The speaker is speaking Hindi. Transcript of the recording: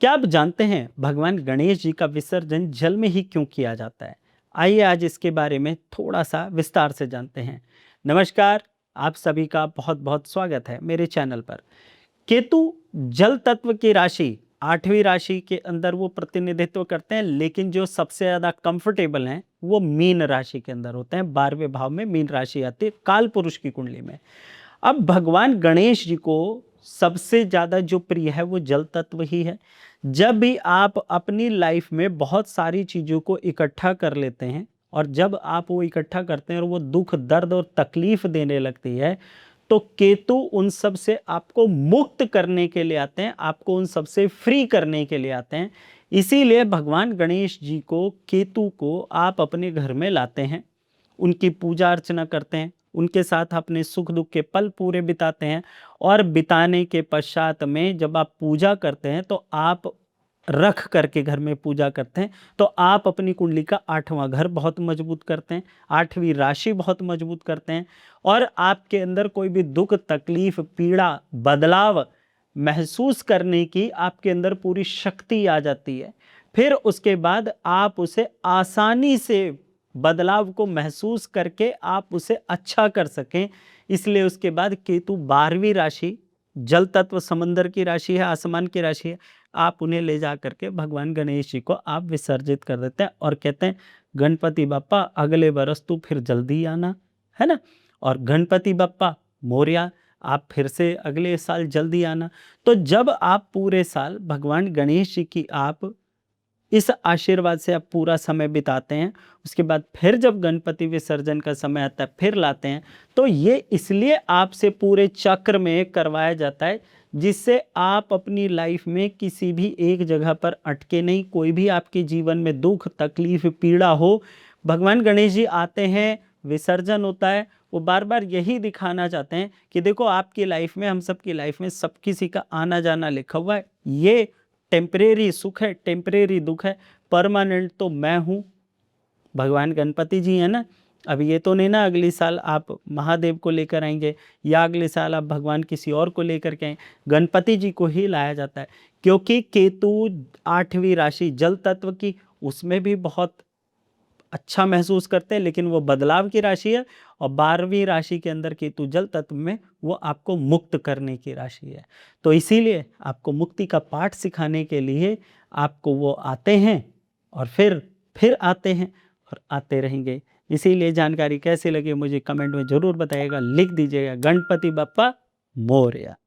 क्या आप जानते हैं भगवान गणेश जी का विसर्जन जल में ही क्यों किया जाता है? आइए आज इसके बारे में थोड़ा सा विस्तार से जानते हैं। नमस्कार, आप सभी का बहुत बहुत स्वागत है मेरे चैनल पर। केतु जल तत्व की राशि, आठवीं राशि के अंदर वो प्रतिनिधित्व करते हैं, लेकिन जो सबसे ज़्यादा कंफर्टेबल हैं वो मीन राशि के अंदर होते हैं। 12वें भाव में मीन राशि आती है काल पुरुष की कुंडली में। अब भगवान गणेश जी को सबसे ज़्यादा जो प्रिय है वो जल तत्व ही है। जब भी आप अपनी लाइफ में बहुत सारी चीज़ों को इकट्ठा कर लेते हैं और जब आप वो इकट्ठा करते हैं और वो दुख, दर्द और तकलीफ देने लगती है, तो केतु उन सब से आपको मुक्त करने के लिए आते हैं, आपको उन सब से फ्री करने के लिए आते हैं। इसीलिए भगवान गणेश जी को, केतु को आप अपने घर में लाते हैं, उनकी पूजा अर्चना करते हैं, उनके साथ अपने सुख दुख के पल पूरे बिताते हैं। और बिताने के पश्चात में जब आप पूजा करते हैं तो आप रख करके घर में पूजा करते हैं, तो आप अपनी कुंडली का 8वां घर बहुत मजबूत करते हैं, 8वीं राशि बहुत मजबूत करते हैं। और आपके अंदर कोई भी दुख, तकलीफ, पीड़ा, बदलाव महसूस करने की आपके अंदर पूरी शक्ति आ जाती है। फिर उसके बाद आप उसे आसानी से, बदलाव को महसूस करके आप उसे अच्छा कर सकें। इसलिए उसके बाद केतु 12वीं राशि, जल तत्व समंदर की राशि है, आसमान की राशि है, आप उन्हें ले जा करके भगवान गणेश जी को आप विसर्जित कर देते हैं और कहते हैं गणपति बप्पा अगले बरस तू फिर जल्दी आना, है ना। और गणपति बप्पा मोरया, आप फिर से अगले साल जल्दी आना। तो जब आप पूरे साल भगवान गणेश जी की आप इस आशीर्वाद से आप पूरा समय बिताते हैं, उसके बाद फिर जब गणपति विसर्जन का समय आता है फिर लाते हैं, तो ये इसलिए आपसे पूरे चक्र में करवाया जाता है जिससे आप अपनी लाइफ में किसी भी एक जगह पर अटके नहीं। कोई भी आपके जीवन में दुख, तकलीफ, पीड़ा हो, भगवान गणेश जी आते हैं, विसर्जन होता है, वो बार बार यही दिखाना चाहते हैं कि देखो आपकी लाइफ में, हम सबकी लाइफ में सब किसी का आना जाना लिखा हुआ है। ये टेम्परेरी सुख है, टेम्परेरी दुख है, परमानेंट तो मैं हूँ। भगवान गणपति जी है ना। अब ये तो नहीं ना अगली साल आप महादेव को लेकर आएंगे या अगले साल आप भगवान किसी और को लेकर के आएंगे, गणपति जी को ही लाया जाता है। क्योंकि केतु 8वीं राशि जल तत्व की, उसमें भी बहुत अच्छा महसूस करते हैं, लेकिन वो बदलाव की राशि है। और 12वीं राशि के अंदर केतु जल तत्व में, वो आपको मुक्त करने की राशि है। तो इसीलिए आपको मुक्ति का पाठ सिखाने के लिए आपको वो आते हैं और फिर आते हैं और आते रहेंगे। इसीलिए जानकारी कैसी लगी मुझे कमेंट में ज़रूर बताइएगा, लिख दीजिएगा। गणपति बप्पा मोरया।